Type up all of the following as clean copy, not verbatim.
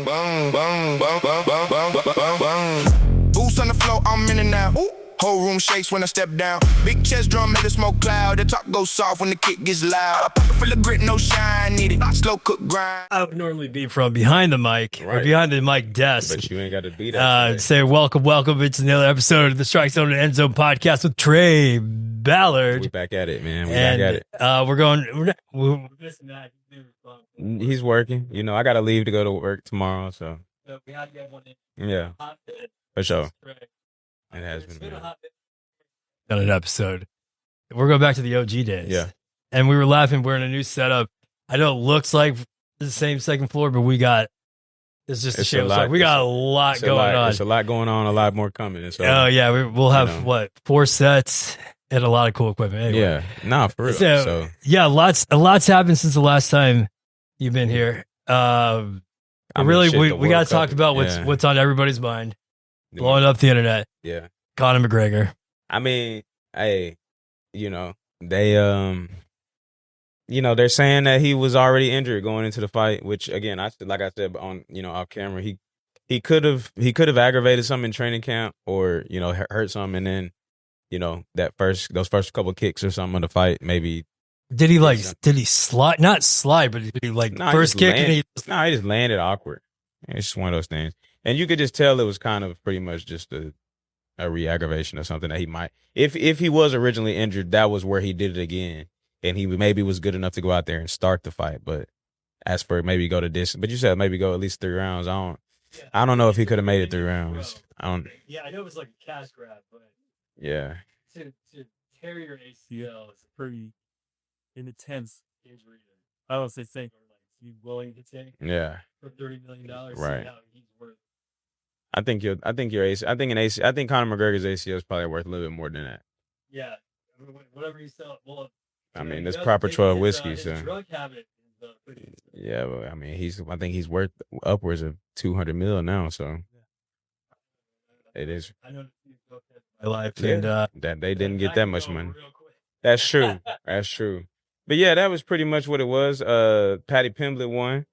Boots on the floor, I'm in and out. Whole room shakes when I step down. Big chest drum, hit a smoke cloud. The top goes soft when the kick gets loud. A pocket full of grit, no shine, need it. Slow cook grind. I would normally be from behind the mic or behind the mic desk. But you ain't got to be that. Say welcome. It's another episode of the StrikeZone and EndZone podcast with Trey Ballard. We back at it, man. Back at it. We're missing that. He's working. You know, I got to leave to go to work tomorrow, so. We had to get one in. Yeah, for sure. It has been on an episode. We're going back to the OG days. Yeah. And we were laughing. We're in a new setup. I know it looks like the same second floor, but we got, it's just a shame. We got a lot going on. There's a lot going on, a lot more coming. So, oh, yeah. We'll have, 4 sets and a lot of cool equipment. Anyway. Yeah. Nah, for real. So, yeah, a lot's happened since the last time you've been here. We got to talk about what's on everybody's mind. Blowing up the internet. Yeah. Conor McGregor. I mean, hey, they, they're saying that he was already injured going into the fight, which again, like I said on, off camera, he could have aggravated something in training camp or, hurt something. And then, those first couple kicks or something of the fight, maybe. Did he slide? Not slide, but did he first kick? He just landed awkward. It's just one of those things. And you could just tell it was kind of pretty much just a re-aggravation or something that he might, if he was originally injured, that was where he did it again. And he maybe was good enough to go out there and start the fight. But as for maybe go to distance, but you said maybe go at least 3 rounds. I don't know if he could have made it 3 rounds. Yeah, I know it was like a cash grab, but yeah. To tear your ACL is a pretty intense injury. I don't say thing you willing to take. Yeah. For $30 million. Right. He's worth. I think Conor McGregor's ACL is probably worth a little bit more than that. Yeah. Whatever you sell. Well, I mean, it's proper 12 whiskey, so. Drug habit is yeah, but I mean, I think he's worth upwards of $200 million now, so. It is. I know my life, yeah, and that they didn't get that much money. That's true. That's true. But yeah, that was pretty much what it was. Patty Pimblett won.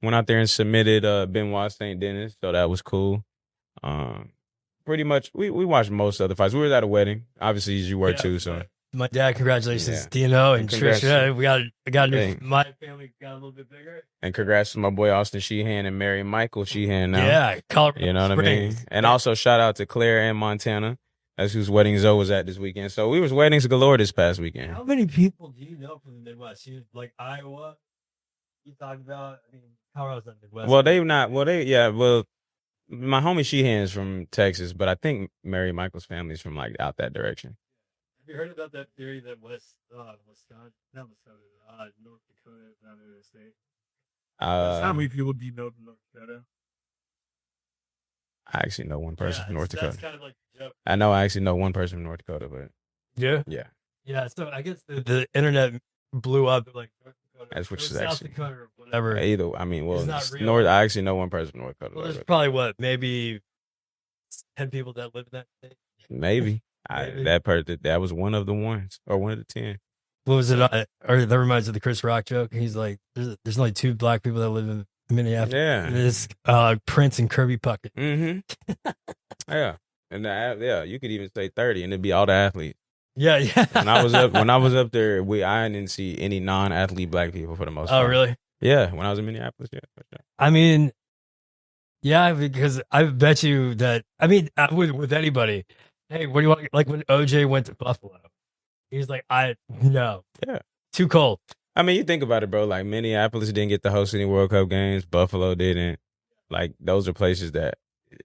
Went out there and submitted Benoit St. Denis, so that was cool. Pretty much, we watched most of the fights. We were at a wedding, obviously, as you were too. So my dad, congratulations, Dino and Trish. My family got a little bit bigger. And congrats to my boy Austin Sheehan and Mary Michael Sheehan. Now, yeah, Colorado you know what Springs. I mean. And also shout out to Claire and Montana. That's whose wedding Zoe was at this weekend. So we was weddings galore this past weekend. How many people do you know from the Midwest? You like Iowa? You talked about? I mean, Colorado's not Midwest. Well, my homie Sheehan's from Texas, but I think Mary Michael's family's from out that direction. Have you heard about that theory that North Dakota is not in the state? How many people do you know from North Dakota? I actually know one person from North Dakota. That's kind of like a joke. I know I actually know one person from North Dakota, but yeah. So I guess the internet blew up North Dakota. That's which is South actually Dakota or whatever. Either I mean, well, North. I actually know one person from North Dakota. Well, there's probably maybe 10 people that live in that state. Maybe. That was one of the ones or one of the 10. What was it? Or that reminds me of the Chris Rock joke. He's like, there's only 2 black people that live in Minneapolis. Yeah, it's Prince and Kirby Puckett. Mm-hmm. Yeah, and you could even say 30, and it'd be all the athletes. Yeah. When I was up there, I didn't see any non-athlete black people for the most part. Oh, really? Yeah, when I was in Minneapolis, yeah. For sure. I mean, yeah, because I bet you that. I mean, with anybody. Hey, what do you want? Like when OJ went to Buffalo, he's like, no, too cold. I mean, you think about it, bro. Like Minneapolis didn't get to host any World Cup games. Buffalo didn't. Like those are places that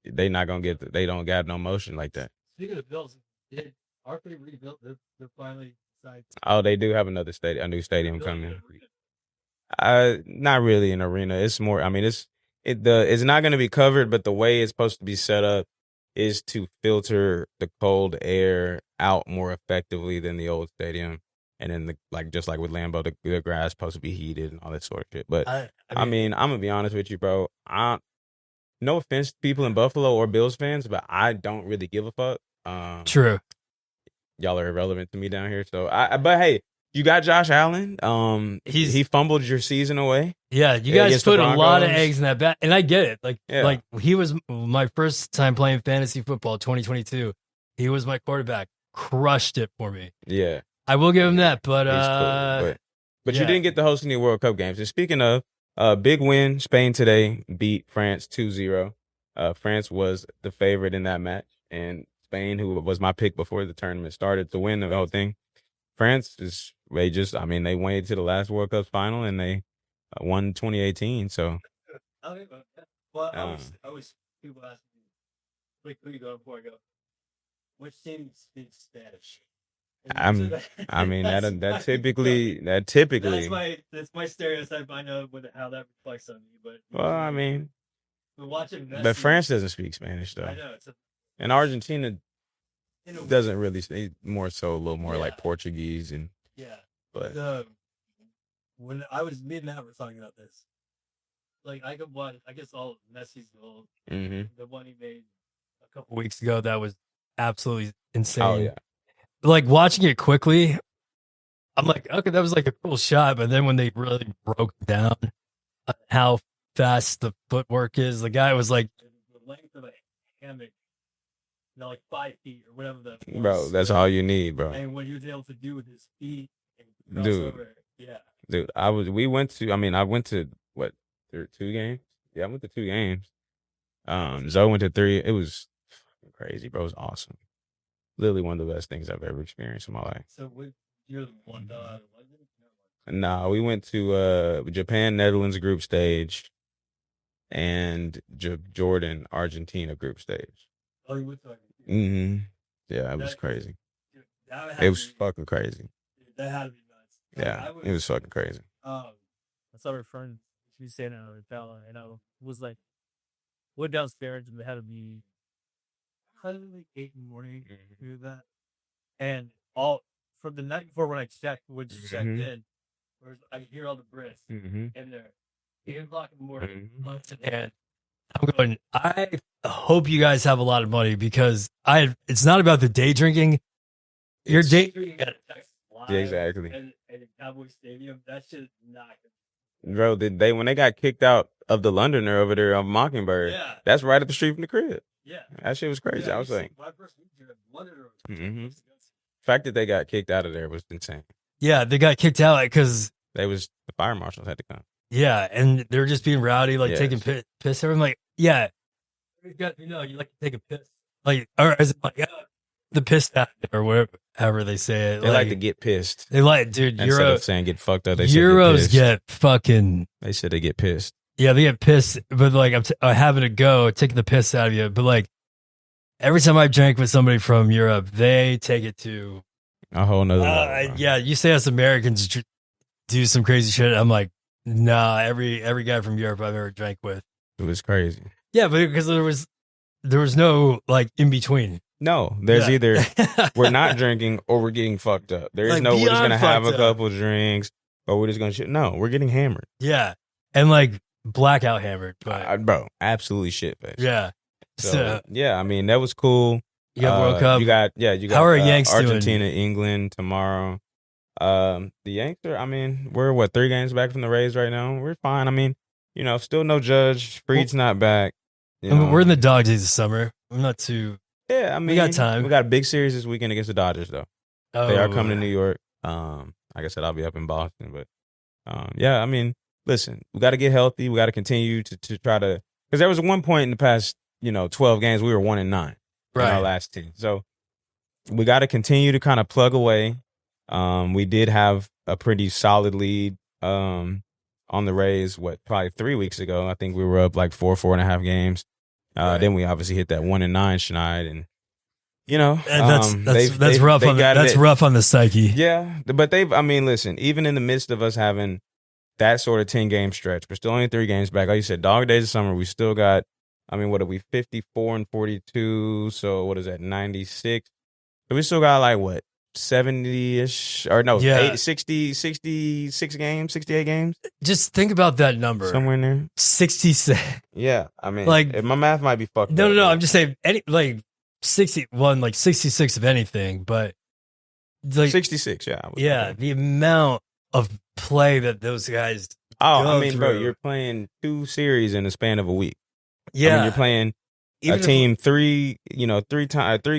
they not gonna get. They don't got no motion like that. Speaking of Bills, aren't they rebuilt? They're finally decided. Oh, they do have a new stadium coming. Not really an arena. It's more. I mean, it's not going to be covered, but the way it's supposed to be set up is to filter the cold air out more effectively than the old stadium. And then just like with Lambeau, the grass is supposed to be heated and all that sort of shit. But I mean, I'm gonna be honest with you, bro. No offense to people in Buffalo or Bills fans, but I don't really give a fuck. True. Y'all are irrelevant to me down here. So but hey, You got Josh Allen. He fumbled your season away. Yeah, you guys against the put a lot of Broncos. eggs in that bat, and I get it. Like, Yeah. like he was my first time playing fantasy football, 2022. He was my quarterback, crushed it for me. Yeah, I will give him that, but he's cool. But yeah. you didn't get to host any World Cup games. And speaking of, big win, Spain today beat France 2-0. France was the favorite in that match, and Spain, who was my pick before the tournament started, to win the whole thing. France they went to the last World Cup final and they won 2018. So, Well, I was people asking me, wait, who you going before I go? Which team speaks Spanish? that typically that's my stereotype. I know how that reflects on me, but but watching Messi, but France doesn't speak Spanish though. I know And Argentina doesn't really speak, more so a little more like Portuguese and but when I was me and Matt were talking about this, like I guess all Messi's goal, the one he made a couple weeks ago, that was absolutely insane. Oh yeah. Like watching it quickly, I'm like, okay, that was like a cool shot. But then when they really broke down how fast the footwork is, the guy was like the length of a hammock, like 5 feet or whatever that was. Bro, that's all you need, bro. And what he was able to do with his feet and Dude, I went to what, 2 games? Yeah, I went to 2 games. Zoe went to 3. It was crazy, bro. It was awesome. Literally one of the best things I've ever experienced in my life. So you're the one out of London? Nah, we went to Japan, Netherlands group stage, and Jordan, Argentina group stage. Oh, you went to Argentina? Yeah, it was crazy. Dude, It was fucking crazy. That had to be nuts. Yeah, it was fucking crazy. I saw her friend. She was saying and I was like, went downstairs and it had to be like 8 in the morning. Do that, and all from the night before when I checked in, I could hear all the Brits in there. 8 o'clock in the morning, and I'm going. I hope you guys have a lot of money because it's not about the day drinking. You're day drinking at Texas Live, Yeah, exactly. and Cowboy Stadium. That shit is not good. Bro, when they got kicked out of the Londoner over there on Mockingbird, that's right up the street from the crib. Yeah, that shit was crazy. I was like, the fact that they got kicked out of there was insane. Yeah, they got kicked out because The fire marshals had to come. Yeah, and they're just being rowdy, like taking piss. I'm like, yeah, you like to take a piss, like, or is it like the piss out or whatever they say it. They like to get pissed. They like, dude. Instead of saying get fucked up, they Euros get fucking. They said they get pissed. Yeah, they get pissed, but like I'm having to go, taking the piss out of you. But like every time I've drank with somebody from Europe, they take it to a whole nother level. Yeah, you say us Americans do some crazy shit. I'm like, nah. Every guy from Europe I've ever drank with, it was crazy. Yeah, but because there was no like in between. No, there's either we're not drinking or we're getting fucked up. There is like, no we're just gonna have a up. couple drinks or we're just gonna shit. No, we're getting hammered. Yeah, and like blackout hammered, but bro, absolutely shit face. Yeah. So yeah, I mean that was cool. You got World Cup. You got How are Yanks Argentina, doing? England tomorrow. The Yanks are. I mean, we're 3 games back from the Rays right now. We're fine. I mean, still no Judge. Freed's not back. We're in the dog days of summer. I'm not too. Yeah, I mean, we got time. We got a big series this weekend against the Dodgers, though. Oh. They are coming to New York. Like I said, I'll be up in Boston, but yeah, I mean, listen, we got to get healthy. We got to continue to try to, because there was one point in the past, 12 games we were 1-9 in our last 10. So we got to continue to kind of plug away. We did have a pretty solid lead on the Rays. Probably 3 weeks ago? I think we were up like 4.5 games. Then we obviously hit that 1-9 schneid, and that's rough. That's rough on the psyche. Yeah, but listen, even in the midst of us having that sort of 10-game stretch, we're still only 3 games back. Like you said, dog days of summer. We still got. I mean, what are we? 54 and 42. So what is that? 96. So we still got like what? 70-ish or no, 66 games, 68 games. Just think about that number. Somewhere in there. 66. Yeah. I mean, like my math might be fucked up. No. I'm just saying 61, like 66 of anything. But like 66. Yeah. yeah, the amount of play that those guys. Oh, go I mean, bro, through. you're playing 2 series in the span of a week. Yeah, I mean, you're playing Even a if- team 3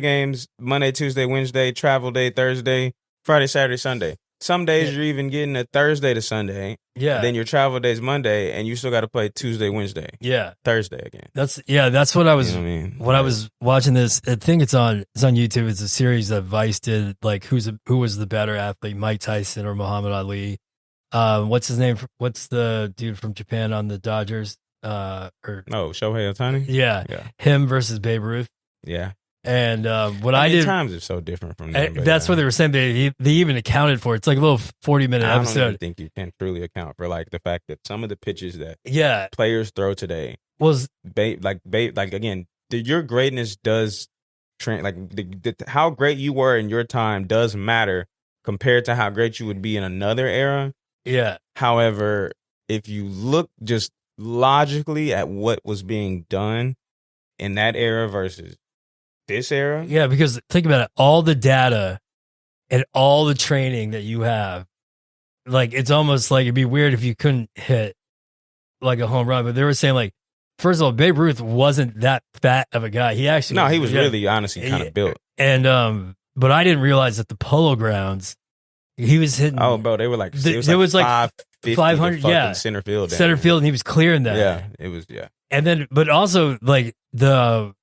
games, Monday, Tuesday, Wednesday, travel day, Thursday, Friday, Saturday, Sunday. Some days you're even getting a Thursday to Sunday. Yeah. Then your travel day's Monday, and you still got to play Tuesday, Wednesday, Yeah. Thursday again. That's what I was. You know what I mean? When I was watching this, I think it's on YouTube. It's a series that Vice did. Like who was the better athlete, Mike Tyson or Muhammad Ali? What's his name? What's the dude from Japan on the Dodgers? Shohei Ohtani? Yeah, Yeah. him versus Babe Ruth. Yeah. And what I did, times are so different from them. that's what they were saying. They even accounted for it. It's like a little 40-minute I don't episode. even think you can truly account for like the fact that some of the pitches that Yeah, players throw today, was again, your greatness does how great you were in your time does matter compared to how great you would be in another era. yeah, However, if you look just logically at what was being done in that era versus this era, yeah. Because think about it, all the data and all the training that you have, like it's almost like it'd be weird if you couldn't hit like a home run. But they were saying like, first of all, Babe Ruth wasn't that fat of a guy. He actually he was really honestly kind of built. And but I didn't realize that the Polo Grounds, he was hitting. Oh, bro, they were like there was like 500, yeah, center field, and he was clearing that. Yeah, it was, yeah. And then, but also like the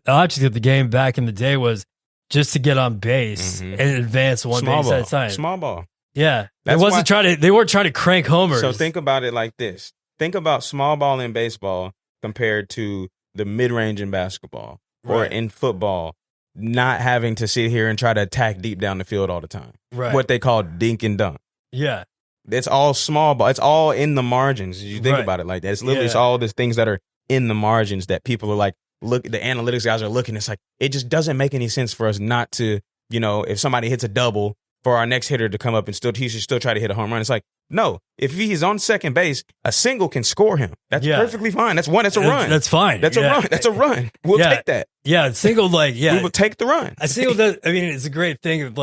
object of the game back in the day was just to get on base and advance one base at a time. Small ball. Yeah, They weren't trying to crank homers. So think about it like this: think about small ball in baseball compared to the mid range in basketball or in football. Not having to sit here and try to attack deep down the field all the time. Right. What they call dink and dunk. Yeah. It's all small ball. It's all in the margins. You think about it like that. It's literally it's all these things that are in the margins that people are like, look, the analytics guys are looking. It's like, it just doesn't make any sense for us not to, if somebody hits a double, for our next hitter to come up and he should still try to hit a home run. It's like, no, if he's on second base, a single can score him. That's perfectly fine. That's a run. That's fine. That's a run. That's a run. We'll take that. Yeah, single we will take the run. A single does. I mean, it's a great thing.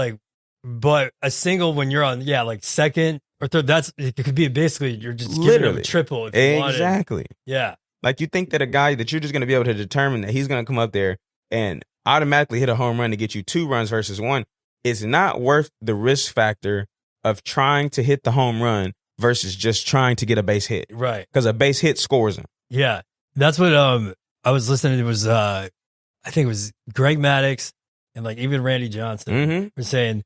But a single when you're on, like second or third, it could be basically you're just giving him a triple. If you exactly. Yeah. Like you think that a guy that you're just going to be able to determine that he's going to come up there and automatically hit a home run to get you 2 runs versus 1. It's not worth the risk factor of trying to hit the home run versus just trying to get a base hit. Right. Because a base hit scores him. Yeah. That's what I was listening to. It was I think it was Greg Maddux and like even Randy Johnson were saying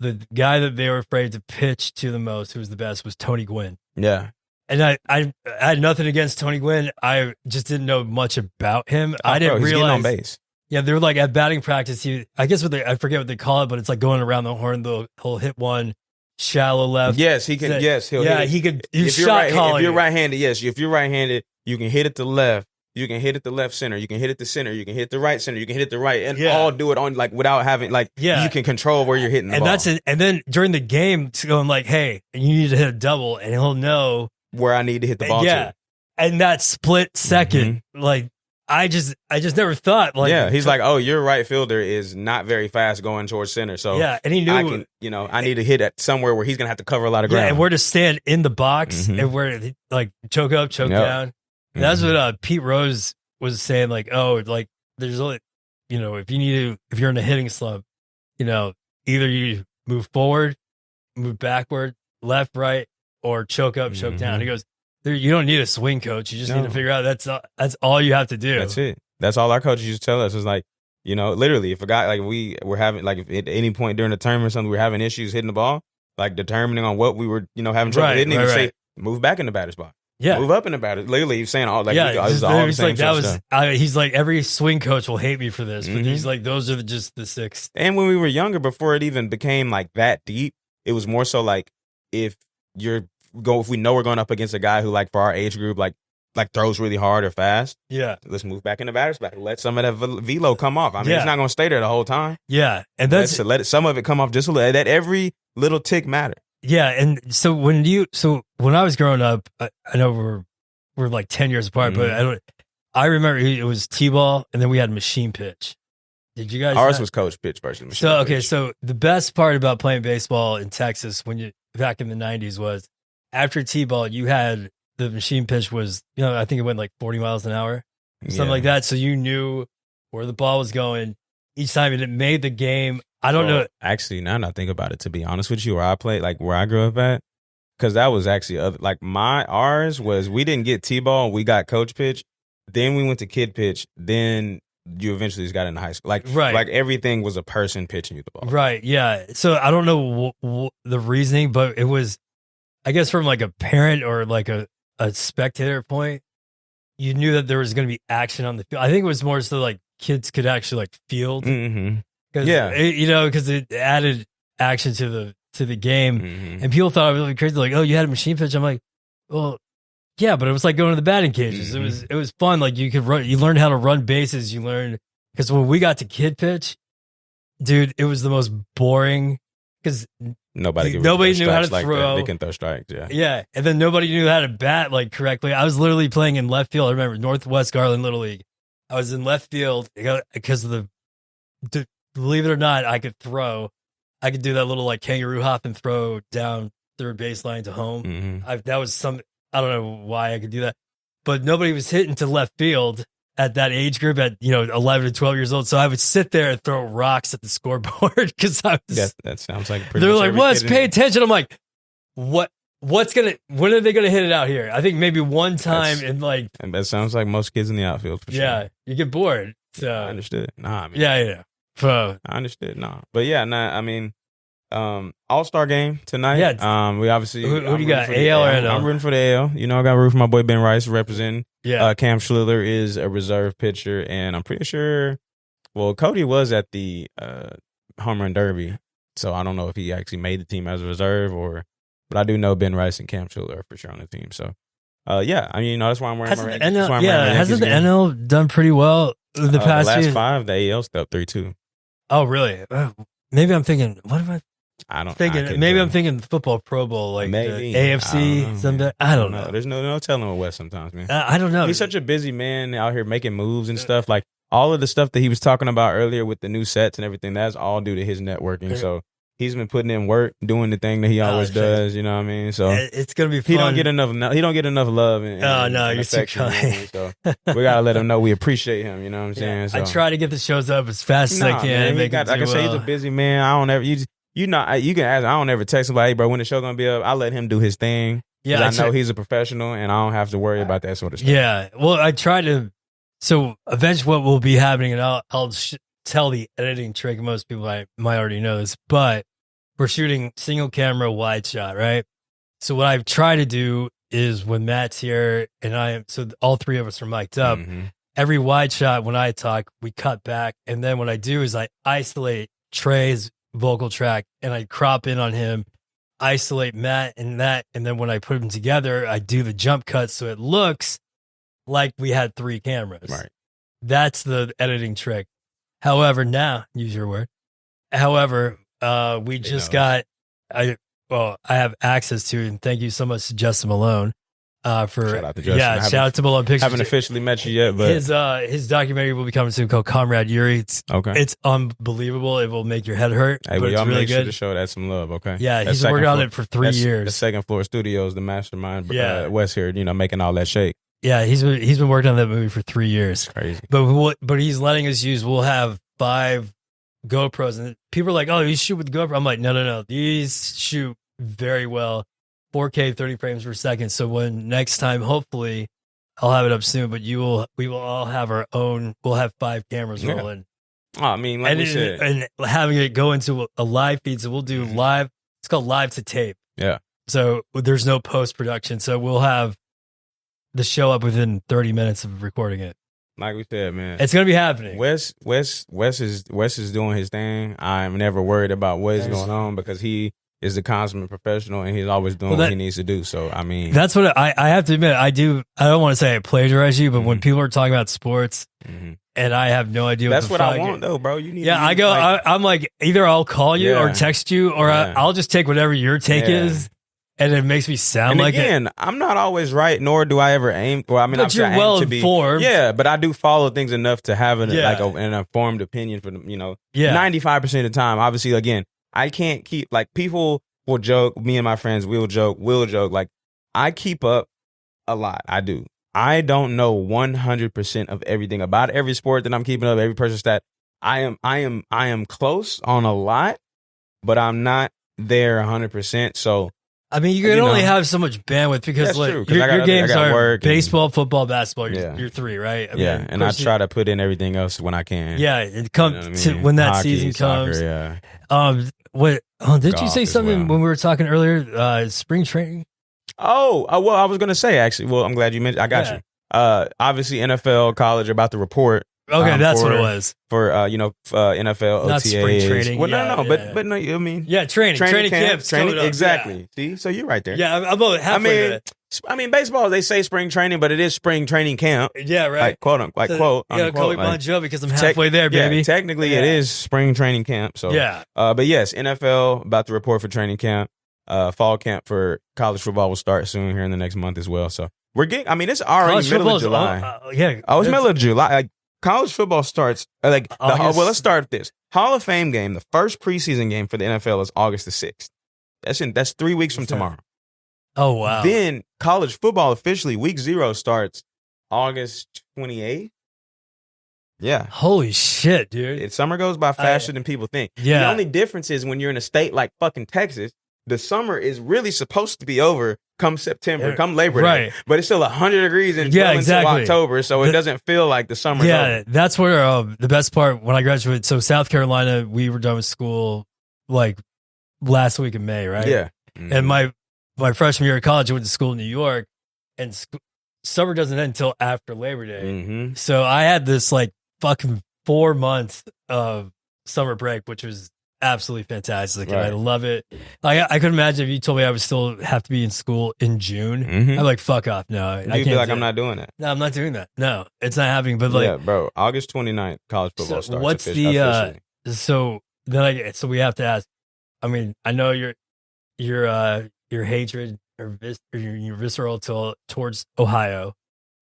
the guy that they were afraid to pitch to the most, who was the best, was Tony Gwynn. Yeah. And I had nothing against Tony Gwynn. I just didn't know much about him. I didn't he's realize getting on base. Yeah, they were like at batting practice. I guess I forget what they call it, but it's like going around the horn. He'll hit one shallow left. Yes, he can. He'll hit it. He could. If you're right-handed, yes. If you're right-handed, you can hit it to left. You can hit it to left center. You can hit it to center. You can hit the right center. You can hit it to right, and all do it on without having you can control where you're hitting the ball. That's it. And then during the game, to going like, hey, you need to hit a double, and he'll know where I need to hit the ball. Yeah, and that split second, I just never thought he's like, oh, your right fielder is not very fast going towards center, so and he knew I need to hit it somewhere where he's gonna have to cover a lot of ground. and where to stand in the box and where choke up, choke down. And that's what Pete Rose was saying. There's only if you're in a hitting slump, either you move forward, move backward, left, right, or choke up, choke down. He goes, you don't need a swing coach. You just need to figure out that's all you have to do. That's it. That's all our coaches used to tell us. Is like, literally, if a guy we're having if at any point during the term or something we're having issues hitting the ball, determining on what we were having trouble hitting, he would say move back in the batter's box. Yeah, move up in the batter's. Literally, he's saying all he's like every swing coach will hate me for this, but he's like those are just the 6. And when we were younger, before it even became that deep, it was more so if we know we're going up against a guy who for our age group throws really hard or fast. Yeah, let's move back in the batter's box. Let some of that velo come off. I mean, it's not going to stay there the whole time. Yeah, and that's let some of it come off just a little. That every little tick matters. Yeah, and so when I was growing up, I know we're like 10 years apart, but I remember it was T-ball, and then we had machine pitch, Did you guys? Ours was coach pitch versus machine So okay, pitch. so the best part about playing baseball in Texas back in the 90s was after T-ball, you had the machine pitch was, I think it went like 40 miles an hour, something like that. So you knew where the ball was going each time, and it made the game. I don't know. Actually, now that I think about it, to be honest with you, where I played, like where I grew up at, because that was actually ours was we didn't get T-ball, we got coach pitch, then we went to kid pitch, then you eventually just got into high school. Like everything was a person pitching you the ball. Right. Yeah. So I don't know the reasoning, but it was, I guess, from like a parent or like a spectator point, you knew that there was going to be action on the field. I think it was more so like kids could actually like field. Mm-hmm. Because it added action to the game. Mm-hmm. And people thought it was really crazy. Like, oh, you had a machine pitch. I'm like, well, yeah, but it was like going to the batting cages. Mm-hmm. It was fun. Like you could run. You learned how to run bases. You learned because when we got to kid pitch, dude, it was the most boring because nobody knew how to throw. They can throw strikes. Yeah, yeah, and then nobody knew how to bat like correctly. I was literally playing in left field. I remember Northwest Garland Little League. I was in left field because of believe it or not, I could throw. I could do that little like kangaroo hop and throw down third baseline to home. Mm-hmm. That was I don't know why I could do that, but nobody was hitting to left field at that age group at 11 to 12 years old. So I would sit there and throw rocks at the scoreboard because I was. That sounds like pretty. They're like, "Wes, pay attention." I'm like, "What? When are they gonna hit it out here?" I think maybe one time and that sounds like most kids in the outfield. For sure. You get bored. So I understood. Nah, I mean, yeah. I understood. Nah, but yeah, I mean. All-Star game tonight. Yeah. We obviously. Who do you got? AL or NL? I'm rooting for the AL. I got Ruth, my boy Ben Rice representing. Yeah. Cam Schiller is a reserve pitcher, and I'm pretty sure. Well, Cody was at the home run derby, so I don't know if he actually made the team as a reserve but I do know Ben Rice and Cam Schiller are for sure on the team. So, yeah, I mean, that's why I'm wearing my NL. Hasn't the NL done pretty well the past last few? 5? The AL stepped 3-2. Oh, really? Maybe I'm thinking. What am I? I'm thinking football Pro Bowl, like maybe the AFC. Someday. I don't know. There's no telling with Wes sometimes, man. I don't know. He's such a busy man out here making moves and stuff. Like all of the stuff that he was talking about earlier with the new sets and everything, that's all due to his networking. So he's been putting in work, doing the thing that he always does. You know what I mean? So it's gonna be fun. He don't get enough love. You're too kind. So we gotta let him know we appreciate him. You know what I'm saying? So, I try to get the shows up as fast as I can. Man, like I say, he's a busy man. I don't ever. You can ask. I don't ever text him like, "Hey, bro, when the show gonna be up?" I let him do his thing. Yeah, I know he's a professional, and I don't have to worry about that sort of stuff. Yeah, well, I try to. So eventually, what will be happening, and I'll tell the editing trick. Most people might already know this, but we're shooting single camera wide shot, right? So what I try to do is when Matt's here and so all three of us are mic'd up. Mm-hmm. Every wide shot, when I talk, we cut back, and then what I do is I isolate Trey's vocal track and I crop in on him, isolate Matt and that, and then when I put them together, I do the jump cut so it looks like we had 3 cameras. Right. That's the editing trick. However, now use your word. However, we just got I have access to, and thank you so much to Justin Malone. For shout out to Justin. Shout out to Malone Pictures. Haven't officially met you yet, but his documentary will be coming soon called Comrade Yuri. It's unbelievable. It will make your head hurt. Hey, but y'all it's really make good. sure to show that some love, okay? Yeah, he's been working on it for 3 years. The Second Floor Studios, the mastermind, Wes here, making all that shake. Yeah, he's been working on that movie for 3 years. It's crazy. But he's letting us use. We'll have 5 GoPros, and people are like, "Oh, you shoot with the GoPro." I'm like, no. These shoot very well. 4K 30 frames per second. So when next time, hopefully I'll have it up soon, but we will all have our own. We'll have 5 cameras rolling. Oh, I mean, like we said, and having it go into a live feed. So we'll do live. It's called live to tape. Yeah. So there's no post production. So we'll have the show up within 30 minutes of recording it. Like we said, man, it's gonna be happening. Wes is doing his thing. I'm never worried about what is going on because he is the consummate professional and he's always doing what he needs to do. So, I mean, that's what I have to admit. I don't want to say I plagiarize you, but when people are talking about sports and I have no idea that's what I want though, bro. You need I go, I'm like, either I'll call you or text you or I'll just take whatever your take is and it makes me sound And like again, I'm not always right, nor do I ever aim. Well, I mean, But you're I aim well to be, informed. Yeah, but I do follow things enough to have an informed opinion for them. 95% of the time. Obviously, again, I can't keep people will joke. Me and my friends will joke. Like I keep up a lot. I do. I don't know 100% of everything about every sport that I'm keeping up. Every person's stat. I am close on a lot, but I'm not there 100%. So. I mean, you can only have so much bandwidth because your games are baseball, football, basketball. You're three, right? I mean, and I try to put in everything else when I can. Yeah, it comes to when that season comes. Soccer, yeah. Did you say something when we were talking earlier? Spring training. Well, I was gonna say actually. Well, I'm glad you mentioned. I got you. Obviously, NFL, college are about to report. Okay, that's what it was for NFL, not OTAs. spring training. Well, but no, I mean, training camps, exactly. Yeah. See, so you're right there. Yeah, I'm about halfway there. I mean, baseball they say spring training, but it is spring training camp. Yeah, right. Like quote unquote. Yeah, call me Bon Jovi because I'm halfway there, baby. Yeah, technically, it is spring training camp. So but yes, NFL about to report for training camp. Fall camp for college football will start soon here in the next month as well. So we're getting. I mean, it's already middle of July. It's middle of July. Like college football starts. Let's start with this. Hall of Fame game. The first preseason game for the NFL is August the 6th. That's 3 weeks from tomorrow. Oh wow! Then college football officially week 0 starts August 28th. Yeah. Holy shit, dude! Summer goes by faster than people think. Yeah. The only difference is when you're in a state like fucking Texas, the summer is really supposed to be over come September, come Labor Day. But it's still 100 degrees until October, so it doesn't feel like the summer's over. That's where the best part when I graduated. So South Carolina, we were done with school like last week in May, right? Yeah. Mm-hmm. And my freshman year of college, I went to school in New York, and summer doesn't end until after Labor Day. Mm-hmm. So I had this like fucking 4 months of summer break, which was absolutely fantastic, and I love it. I could imagine if you told me I would still have to be in school in June. Mm-hmm. I'm like, fuck off. No, I can't. Feel like I'm not doing that. No, I'm not doing that. No, it's not happening. But like, yeah, bro, August 29th, college football starts. What's officially. So we have to ask. I mean, I know your hatred or your visceral towards Ohio.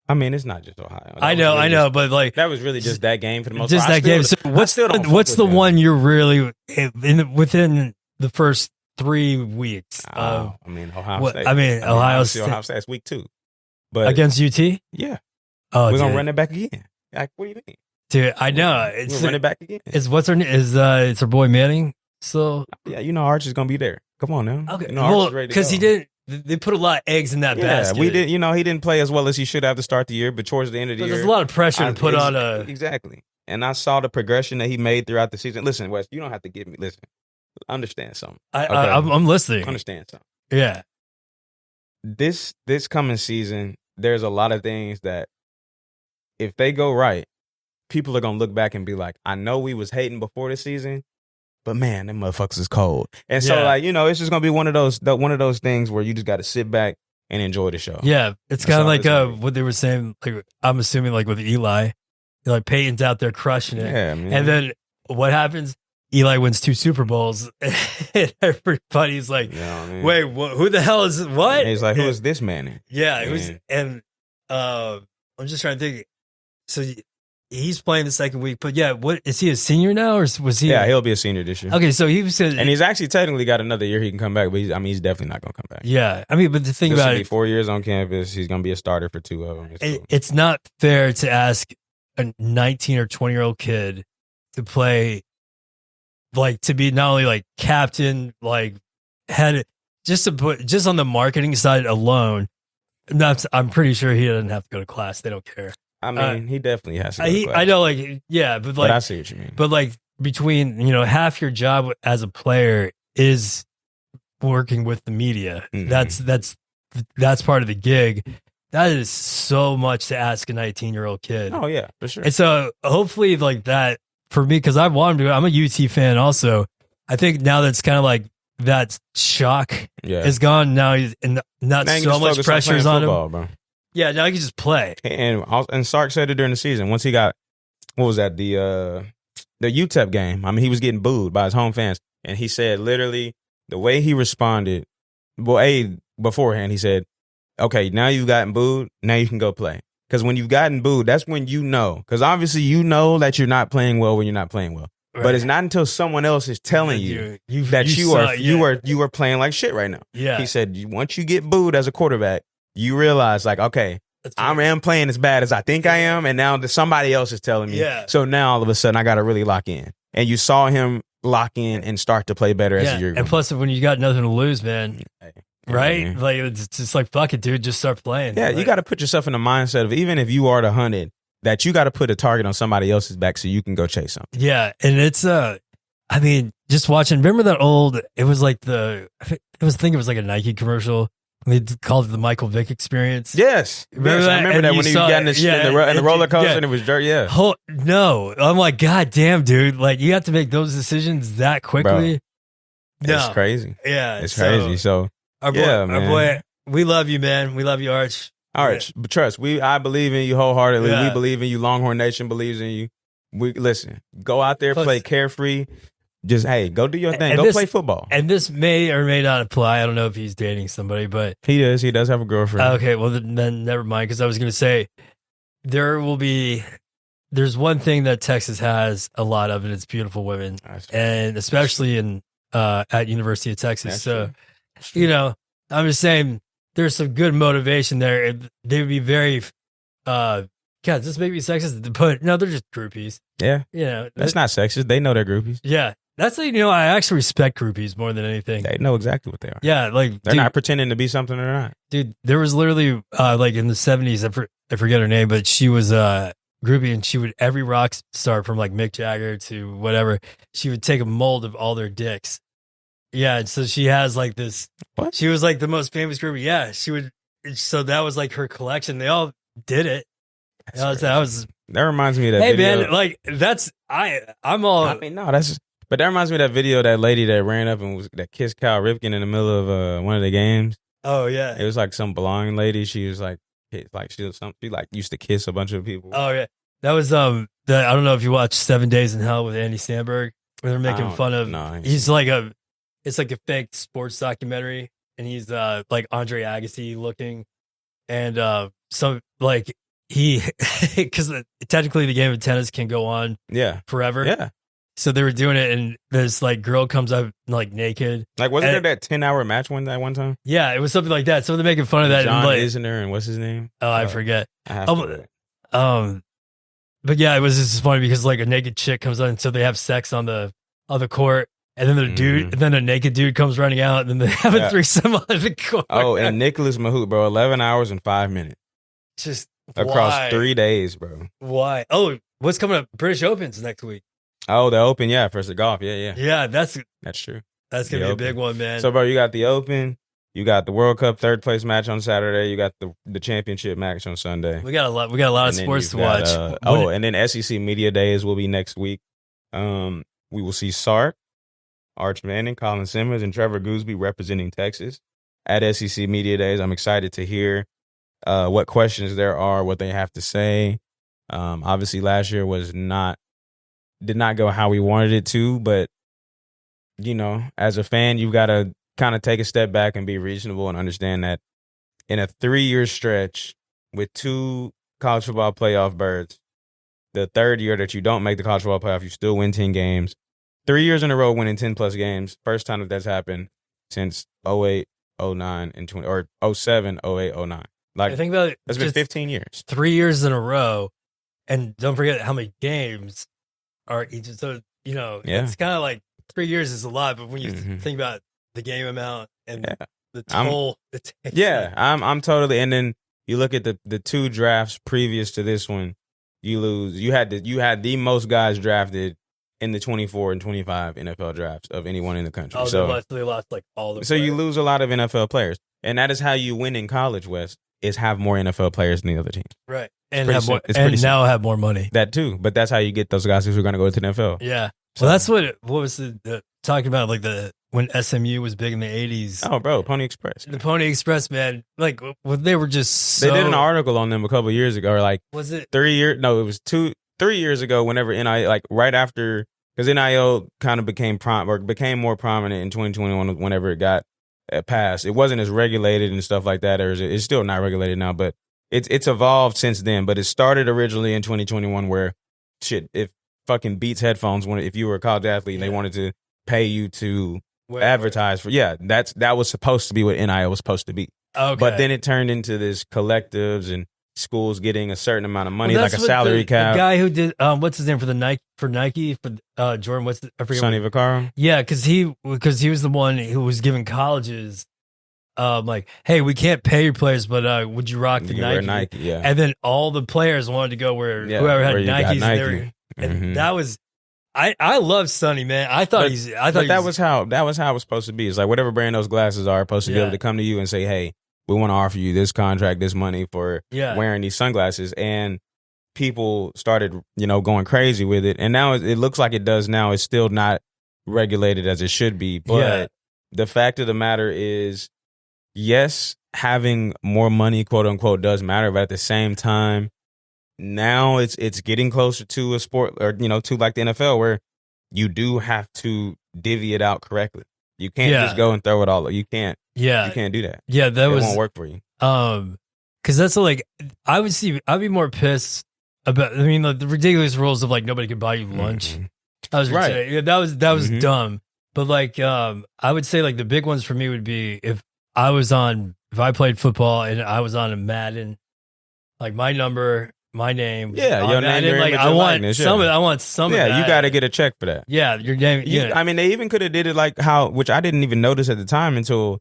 I mean, it's not just Ohio. I know, but like that was really just that game for the most part. Just that game. So what's the one you're really within the first 3 weeks? I mean, Ohio State. Ohio State. Ohio State's week 2, but against UT. Yeah. Oh, we're gonna run it back again. Like, what do you mean, dude? I know. We'll run it back again. It's what's her name? It's her boy Manning. So yeah, Arch is gonna be there. Come on now. Okay, because he did. They put a lot of eggs in that basket. We did. He didn't play as well as he should have to start the year, but towards the end of the year, there's a lot of pressure to put on a exactly. And I saw the progression that he made throughout the season. Listen, Wes, you don't have to give me. Listen, understand something. I'm listening. Understand something. Yeah. This coming season, there's a lot of things that, if they go right, people are gonna look back and be like, "I know we was hating before the season, but man, them motherfuckers is cold." And so, it's just gonna be one of those things where you just got to sit back and enjoy the show. Yeah, it's kind of like what they were saying. Like, I'm assuming, like with Eli, like Peyton's out there crushing it, and then what happens? Eli wins 2 Super Bowls, and everybody's like, "Wait, who the hell is what?" And he's like, "Who is this man?" Yeah, it was, and I'm just trying to think. So he's playing the second week, but what is he a senior now, or was he? Yeah, he'll be a senior this year. Okay, so he said, and he's actually technically got another year he can come back, but he's definitely not gonna come back. Yeah, I mean, but the thing about it, 4 years on campus, he's gonna be a starter for 2 of them. It's not fair to ask a 19 or 20-year-old kid to play, like to be not only like captain, like head, just on the marketing side alone. I'm pretty sure he doesn't have to go to class. They don't care. I mean, he definitely has to go to class. I know, like, yeah, but I see what you mean. But like between, half your job as a player is working with the media. Mm-hmm. That's part of the gig. That is so much to ask a 19-year-old kid. Oh yeah, for sure. And so hopefully like that for me, because I want him to. I'm a UT fan also. I think now that's kind of like that shock is gone. Now not so much pressure is on him. Bro. Yeah, now he can just play. And Sark said it during the season. Once he got, what was that, the UTEP game. I mean, he was getting booed by his home fans. And he said literally the way he responded beforehand, he said, okay, now you've gotten booed. Now you can go play. Because when you've gotten booed, that's when you know. Because obviously you know that you're not playing well when you're not playing well. Right. But it's not until someone else is telling you that you are playing like shit right now. Yeah. He said, once you get booed as a quarterback, you realize like, okay, I am playing as bad as I think I am, and now somebody else is telling me. Yeah. So now all of a sudden I got to really lock in. And you saw him lock in and start to play better as the year goes. And plus, when you got nothing to lose, man, right? Yeah. Like it's just like, fuck it, dude, just start playing. Yeah, like, you got to put yourself in the mindset of, even if you are the 100, that you got to put a target on somebody else's back so you can go chase something. Yeah, and it's I mean, just watching. Remember that old? It was like I think it was like a Nike commercial. They called it the Michael Vick experience. Yes. Remember that? I remember that when he got in the roller coaster and it was dirt. Yeah. No, I'm like, God damn, dude! Like you have to make those decisions that quickly. Bro, it's crazy. Yeah, it's crazy. So our boy, we love you, man. We love you, Arch. Arch, but trust, I believe in you wholeheartedly. We believe in you. Longhorn Nation believes in you. Listen, go out there, play carefree. Just, hey, go do your thing. Go play football. And this may or may not apply. I don't know if he's dating somebody, but he does. He does have a girlfriend. Okay, well then never mind. Because I was going to say there's one thing that Texas has a lot of, and it's beautiful women, and especially in at University of Texas. So, you know, I'm just saying there's some good motivation there. They would be very, God, this may be sexist, but no, they're just groupies. Yeah, you know, that's not sexist. They know they're groupies. Yeah. That's like, you know, I actually respect groupies more than anything. They know exactly what they are. Yeah, like they're not pretending to be something they're not. Dude, there was literally like in the 70s, I forget her name, but she was groupie, and she would, every rock star from like Mick Jagger to whatever, she would take a mold of all their dicks. Yeah, and so she has like this. What? She was like the most famous groupie. Yeah, she would. So that was like her collection. They all did it. That reminds me of that. Hey video. man, like I'm all. I mean, no, that's. But that reminds me of that video, that lady that ran up and that kissed Cal Ripken in the middle of one of the games. Oh yeah, it was like some blonde lady. She was like she used to kiss a bunch of people. Oh yeah, that was I don't know if you watched 7 Days in Hell with Andy Samberg, where they're making fun of. No, he's like it's like a fake sports documentary, and he's like Andre Agassi looking, and so like he because technically the game of tennis can go on forever. Yeah. So they were doing it, and this like girl comes up like naked. Like, wasn't there that 10-hour match one time? Yeah, it was something like that. So they're making fun of that. John like, Isner and what's his name? Oh, I forget. But yeah, it was just funny because like a naked chick comes on, so they have sex on the court, and then then a naked dude comes running out, and then they have a threesome on the court. Oh, and Nicholas Mahut, bro, 11 hours and 5 minutes. Just across 3 days, bro. Why? Oh, what's coming up? British Open's next week. Oh, the Open, yeah, for the golf, yeah. Yeah, that's true. That's gonna be a big one, man. So, bro, you got the Open, you got the World Cup third place match on Saturday, you got the championship match on Sunday. We got a lot of sports to watch. And then SEC Media Days will be next week. We will see Sark, Arch Manning, Colin Simmons, and Trevor Gooseby representing Texas at SEC Media Days. I'm excited to hear what questions there are, what they have to say. Obviously, last year did not go how we wanted it to, but you know, as a fan, you've got to kind of take a step back and be reasonable and understand that in a 3-year stretch with 2 college football playoff berths, the third year that you don't make the college football playoff, you still win 10 games. 3 years in a row winning 10 plus games. First time that's happened since 08, 09, and 20, or 07, 08, 09. Like, I think about it, it's been 15 years. 3 years in a row, and don't forget how many games are each. So, you know, it's kind of like 3 years is a lot, but when you think about the game amount and the toll it takes. Yeah, I'm totally. And then you look at the 2 drafts previous to this one, you lose. You had the most guys drafted in the 24 and 25 NFL drafts of anyone in the country. Oh, so they lost like all the. So players. You lose a lot of NFL players, and that is how you win in college, Wes. Is have more NFL players than the other team. Right. And now have more money. That too. But that's how you get those guys who are going to go to the NFL. Yeah. So that's what was the talking about, like when SMU was big in the 80s. Oh, bro, Pony Express. The Pony Express, man. Like, they were just so... They did an article on them a couple years ago, or like... Was it? 3 years... No, it was 3 years ago, whenever NIL... Like, right after... Because NIL kind of became more prominent in 2021 whenever it got passed. It wasn't as regulated and stuff like that, or it's still not regulated now, but it's evolved since then. But it started originally in 2021 where shit, if fucking Beats headphones wanted, if you were a college athlete and they wanted to pay you to advertise for, that was supposed to be what NIL was supposed to be. Okay. But then it turned into this collectives and schools getting a certain amount of money, like a salary cap. The guy who did what's his name for Nike for Jordan, I forget. Sonny Vaccaro. Yeah, because he was the one who was giving colleges like, hey, we can't pay your players, but would you rock the You Nike? wear Nike, yeah. And then all the players wanted to go where whoever had Nikes. Nike. And that was I love Sonny, man. I thought that was how it was supposed to be. It's like whatever brand those glasses are supposed to be able to come to you and say, hey, we want to offer you this contract, this money for wearing these sunglasses. And people started, going crazy with it. And now it looks like it does now. It's still not regulated as it should be. But the fact of the matter is, yes, having more money, quote unquote, does matter. But at the same time, now it's getting closer to a sport or, to like the NFL where you do have to divvy it out correctly. You can't just go and throw it all. You can't. Yeah. You can't do that. Yeah, that won't work for you. Because that's like, I'd be more pissed about, the ridiculous rules of like nobody could buy you lunch. Mm-hmm. That was ridiculous. Yeah, that was dumb. But like, I would say like the big ones for me would be if I played football and I was on a Madden, like my number, my name. Yeah, your name, your like image, I want likeness, some of that. Yeah, you got to get a check for that. Yeah, your name. Yeah. They even could have did it like which I didn't even notice at the time until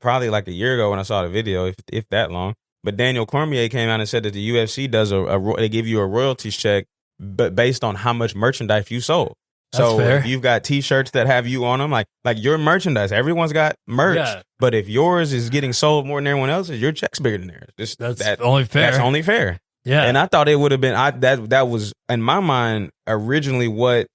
probably like a year ago when I saw the video, if that long. But Daniel Cormier came out and said that the UFC does they give you a royalties check, but based on how much merchandise you sold. So if you've got T-shirts that have you on them, like your merchandise, everyone's got merch. Yeah. But if yours is getting sold more than everyone else's, your check's bigger than theirs. That's only fair. That's only fair. Yeah. And I thought it would have been that was in my mind originally what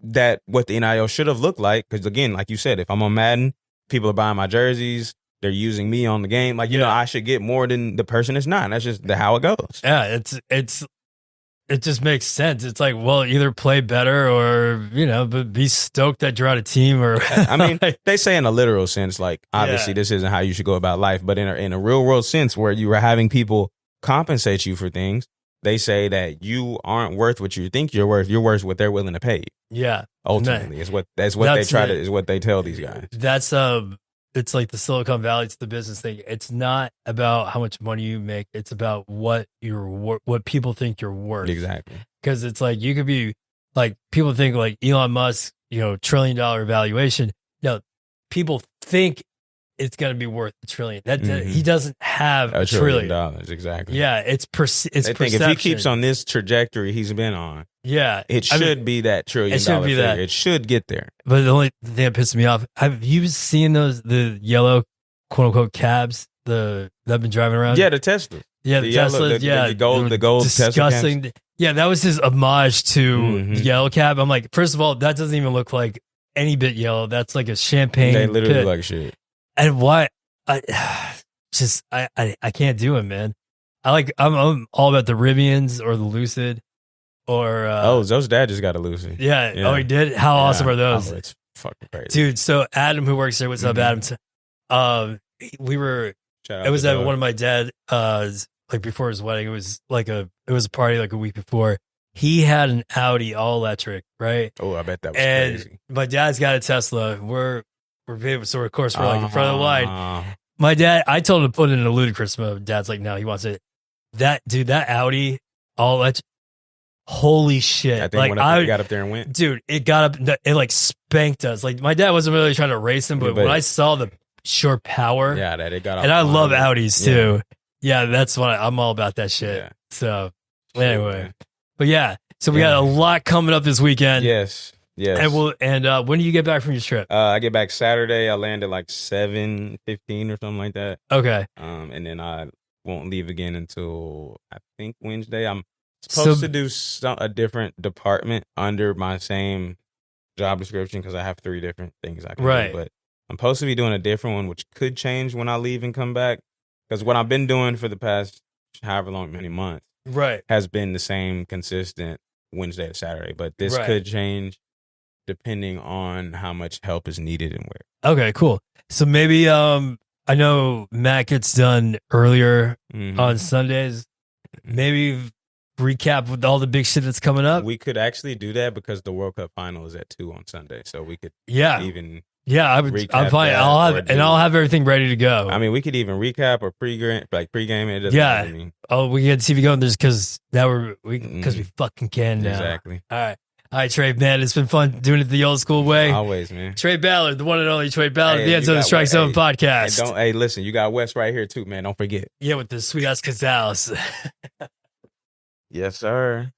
the NIL should have looked like. Because again, like you said, if I'm on Madden, people are buying my jerseys. They're using me on the game. Like, I should get more than the person that's not. That's just how it goes. Yeah, it just makes sense. It's like, well, either play better or, but be stoked that you're on a team or. They say in a literal sense, like, obviously this isn't how you should go about life. But in a real world sense where you are having people compensate you for things, they say that you aren't worth what you think you're worth. You're worth what they're willing to pay you. Yeah. Ultimately, is what they tell these guys. That's it's like the Silicon Valley. It's the business thing. It's not about how much money you make. It's about what people think you're worth. Exactly. Because it's like you could be like people think like Elon Musk, $1 trillion valuation. No, people think it's going to be worth $1 trillion. That he doesn't have $1 trillion. Exactly. Yeah, it's they think perception. If he keeps on this trajectory he's been on, it should be that $1 trillion figure. It should get there. But the only thing that pisses me off, have you seen the yellow quote unquote cabs that have been driving around? Yeah, the Tesla. Yeah, the Teslas. The gold disgusting. Tesla. Yeah, that was his homage to the yellow cab. I'm like, first of all, that doesn't even look like any bit yellow. That's like a champagne. They literally pit. look like shit. And why? I can't do it, man. I'm all about the Rivians or the Lucid or those dad just got a Lucid. Yeah. Oh, he did. How awesome are those? Oh, it's fucking crazy, dude. So Adam, who works there, what's up, Adam? We were. It was at one of my dad. Like before his wedding, it was a party like a week before. He had an Audi all electric, right? Oh, I bet that was crazy. My dad's got a Tesla. We're so of course we're like in front of the line. My dad, I told him to put it in a ludicrous mode. Dad's like, no, he wants it. That Audi, all that, holy shit! I think I got up there and went, dude. It got up, it like spanked us. Like my dad wasn't really trying to race him, but when I saw the sheer power, that it got. And I love Audis too. Yeah, that's what I'm all about that shit. Yeah. So anyway, but yeah, so we got a lot coming up this weekend. Yes. And when do you get back from your trip? I get back Saturday. I land at like 7:15 or something like that. Okay. And then I won't leave again until I think Wednesday. I'm supposed to do a different department under my same job description because I have 3 different things I can do. But I'm supposed to be doing a different one, which could change when I leave and come back. Because what I've been doing for the past however long, many months, has been the same consistent Wednesday to Saturday. But this could change. depending on how much help is needed and where. Okay, cool. So maybe I know Matt gets done earlier on Sundays. Maybe recap with all the big shit that's coming up. We could actually do that because the World Cup final is at 2 on Sunday, so we could even I'm fine. I'll have everything ready to go. I mean, we could even recap or pregame. It doesn't matter to me. Oh, we get TV going. There's because we fucking can now. Exactly. All right, Trey, man, it's been fun doing it the old school way. Always, man. Trey Ballard, the one and only Trey Ballard, the EndZones Strike Zone podcast. Listen, you got Wes right here too, man. Don't forget. Yeah, with the sweet ass Casals. Yes, sir.